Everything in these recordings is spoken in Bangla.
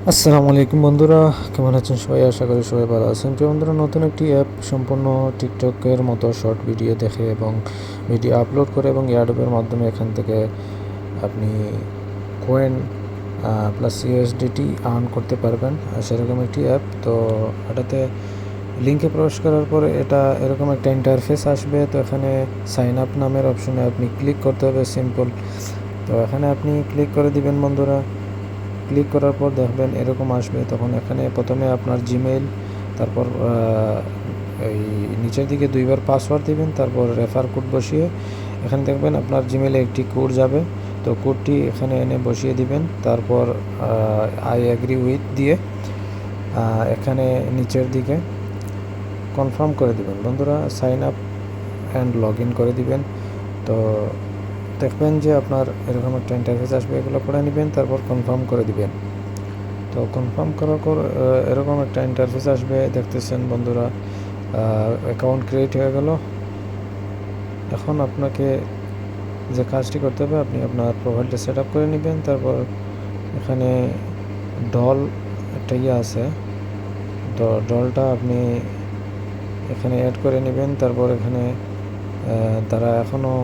আসসালামু আলাইকুম বন্ধুরা, কেমন আছেন সবাই? আশা করি সবাই ভালো আছেন। প্রিয় বন্ধুরা, নতুন একটি অ্যাপ সম্পূর্ণ টিকটকের মতো শর্ট ভিডিও দেখে এবং ভিডিও আপলোড করে এবং এয়ারড্রপের মাধ্যমে এখান থেকে আপনি কয়েন প্লাস ইউএসডিটি আর্ন করতে পারবেন, সেরকম একটি অ্যাপ। তো এটাতে লিঙ্কে প্রবেশ করার পরে এটা এরকম একটা ইন্টারফেস আসবে। তো এখানে সাইন আপ নামের অপশনে আপনি ক্লিক করতে হবে, সিম্পল। তো এখানে আপনি ক্লিক করে দিবেন বন্ধুরা। ক্লিক করার পর দেখবেন এরকম আসবে। তখন এখানে প্রথমে আপনার জিমেইল, তারপর এই নিচের দিকে দুইবার পাসওয়ার্ড দিবেন, তারপর রেফার কোড বসিয়ে এখানে দেখবেন আপনার জিমেইলে একটি কোড যাবে। তো কোডটি এখানে এনে বসিয়ে দিবেন, তারপর আই অ্যাগ্রি উইথ দিয়ে এখানে নিচের দিকে কনফার্ম করে দিবেন বন্ধুরা। Sign up and log in করে দিবেন। তো দেখবেন যে আপনার এরকম একটা ইন্টারফেস আসবে, এগুলো পড়ে নেবেন, তারপর কনফার্ম করে দিবেন। তো কনফার্ম করার পর এরকম একটা ইন্টারফেস আসবে, দেখতেছেন বন্ধুরা। অ্যাকাউন্ট ক্রিয়েট হয়ে গেল। এখন আপনাকে যে কাজটি করতে হবে, আপনি আপনার প্রোফাইলটা সেট আপ করে নেবেন। তারপর এখানে ডল একটা আছে, তো ডলটা আপনি এখানে অ্যাড করে নেবেন। তারপর এখানে তারা এখনও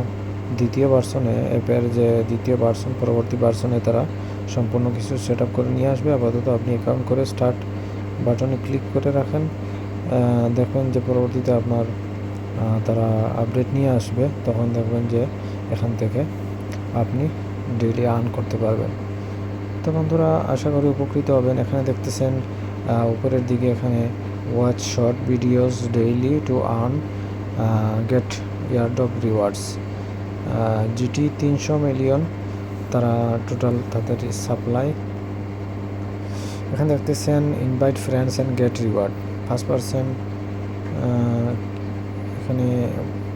দ্বিতীয় ভার্সনে, অ্যাপের যে দ্বিতীয় ভার্সন, পরবর্তী ভার্সনে তারা সম্পূর্ণ কিছু সেট আপ করে নিয়ে আসবে। আপাতত আপনি অ্যাকাউন্ট করে স্টার্ট বাটনে ক্লিক করে রাখেন। দেখবেন যে পরবর্তীতে আপনার তারা আপডেট নিয়ে আসবে, তখন দেখবেন যে এখান থেকে আপনি ডেইলি আর্ন করতে পারবেন। তো বন্ধুরা, আশা করি উপকৃত হবেন। এখানে দেখতেছেন উপরের দিকে এখানে watch short videos daily to earn get airdrop rewards. GT 300 million তারা টোটাল তাদের সাপ্লাই। এখানে দেখতেছেন invite friends and get reward 5%। এখানে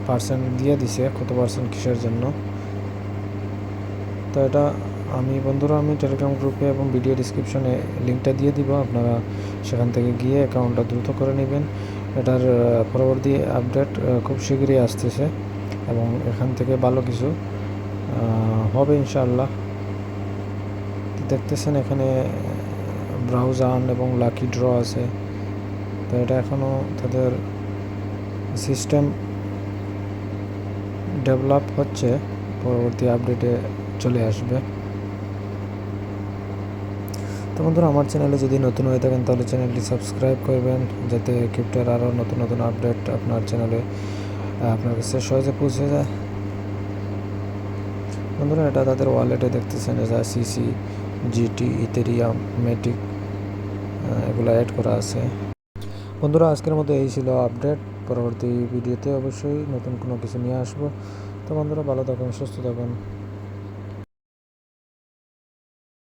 পার্সেন্ট দিয়ে দিছে, কত পার্সেন্ট কিসের জন্য। তো এটা আমি টেলিগ্রাম গ্রুপে এবং ভিডিও ডিসক্রিপশনে লিঙ্কটা দিয়ে দিব, আপনারা সেখান থেকে গিয়ে অ্যাকাউন্টটা দ্রুত করে নেবেন। এটার পরবর্তী আপডেট খুব শীঘ্রই আসতেছে এবং এখান থেকে ভালো কিছু হবে ইনশাআল্লাহ। দেখতেছেন এখানে ব্রাউজ আর্ন এবং লাকি ড্র আছে। তো এটা এখনও তাদের সিস্টেম ডেভেলপ হচ্ছে, পরবর্তী আপডেটে চলে আসবে। তো বন্ধুরা, আমার চ্যানেলে যদি নতুন হয়ে থাকেন তাহলে চ্যানেলটি সাবস্ক্রাইব করবেন, যাতে ক্রিপ্টোর আরও নতুন নতুন আপডেট আপনার চ্যানেলে আপনার কাছে সহজে পৌঁছে যায়। বন্ধুরা, এটা তাদের ওয়ালেটে দেখতেছেন যা সিসি, জিটি, ইথেরিয়াম, মেটিক এগুলো অ্যাড করা আছে। বন্ধুরা, আজকের মতো এই ছিল আপডেট। পরবর্তী ভিডিওতে অবশ্যই নতুন কোনো কিছু নিয়ে আসবো। তো বন্ধুরা, ভালো থাকুন, সুস্থ থাকুন।